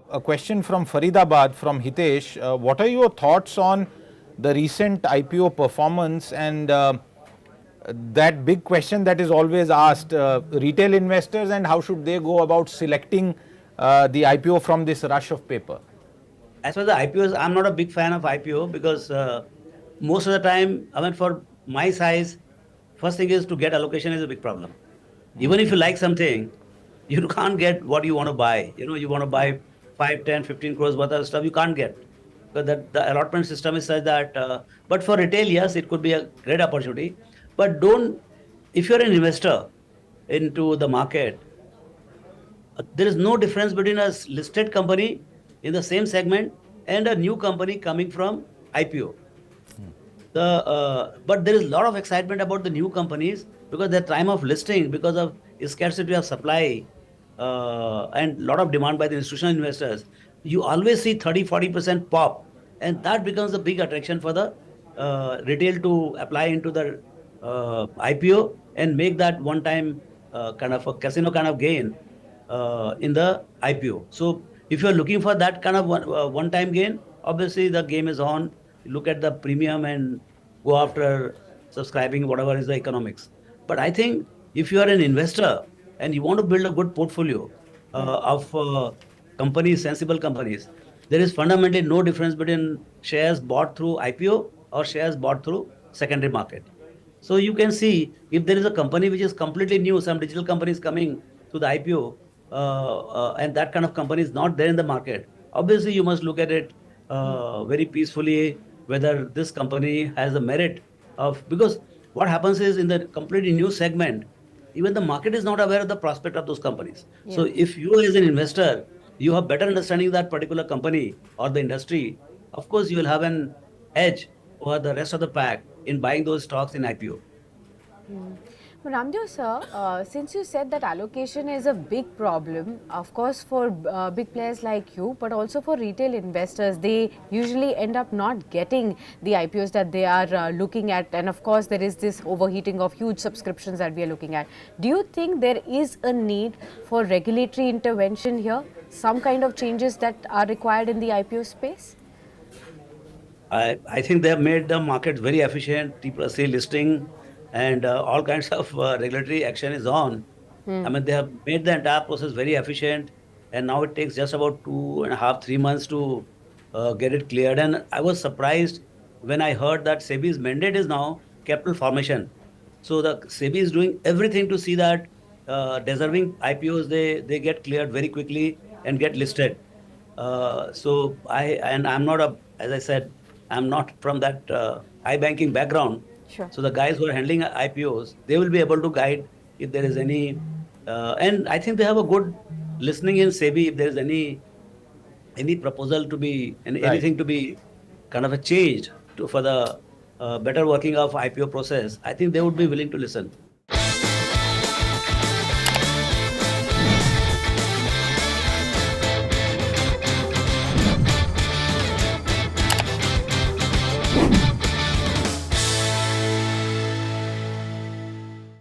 A question from Faridabad from Hitesh. What are your thoughts on the recent IPO performance and that big question that is always asked, retail investors and how should they go about selecting the IPO from this rush of paper? As far as the IPOs, I'm not a big fan of IPO because most of the time, I mean, for my size, first thing is to get allocation is a big problem. Even if you like something, you can't get what you want to buy. You want to buy 5, 10, 15 crores worth of stuff, you can't get. Because the allotment system is such that, but for retail, yes, it could be a great opportunity. But if you're an investor into the market, there is no difference between a listed company in the same segment and a new company coming from IPO. But there is a lot of excitement about the new companies because their time of listing, because of scarcity of supply and a lot of demand by the institutional investors, you always see 30-40% pop, and that becomes a big attraction for the retail to apply into the IPO and make that one time kind of a casino kind of gain in the IPO. So if you're looking for that kind of one time gain, obviously the game is on. Look at the premium and go after subscribing whatever is the economics. But I think if you are an investor and you want to build a good portfolio of companies, sensible companies, there is fundamentally no difference between shares bought through IPO or shares bought through secondary market. So you can see if there is a company which is completely new, some digital companies coming to the IPO, and that kind of company is not there in the market. Obviously, you must look at it very peacefully, whether this company has the merit of, because what happens is in the completely new segment, even the market is not aware of the prospect of those companies. So Yeah. if you as an investor, you have better understanding of that particular company or the industry, of course you will have an edge over the rest of the pack in buying those stocks in IPO. Raamdeo sir, since you said that allocation is a big problem, of course for big players like you, but also for retail investors, they usually end up not getting the IPOs that they are looking at, and of course there is this overheating of huge subscriptions that we are looking at. Do you think there is a need for regulatory intervention here? Some kind of changes that are required in the IPO space? I think they have made the market very efficient. People are still listing, and all kinds of regulatory action is on. I mean, they have made the entire process very efficient, and now it takes just about 2.5, 3 months to get it cleared. And I was surprised when I heard that SEBI's mandate is now capital formation. So the SEBI is doing everything to see that deserving IPOs they get cleared very quickly and get listed. I'm not as I said, I'm not from that banking background. Sure. So the guys who are handling IPOs, they will be able to guide if there is any, and I think they have a good listening in SEBI if there is any proposal to be and Right. anything to be kind of a changed to for the better working of IPO process. I think they would be willing to listen.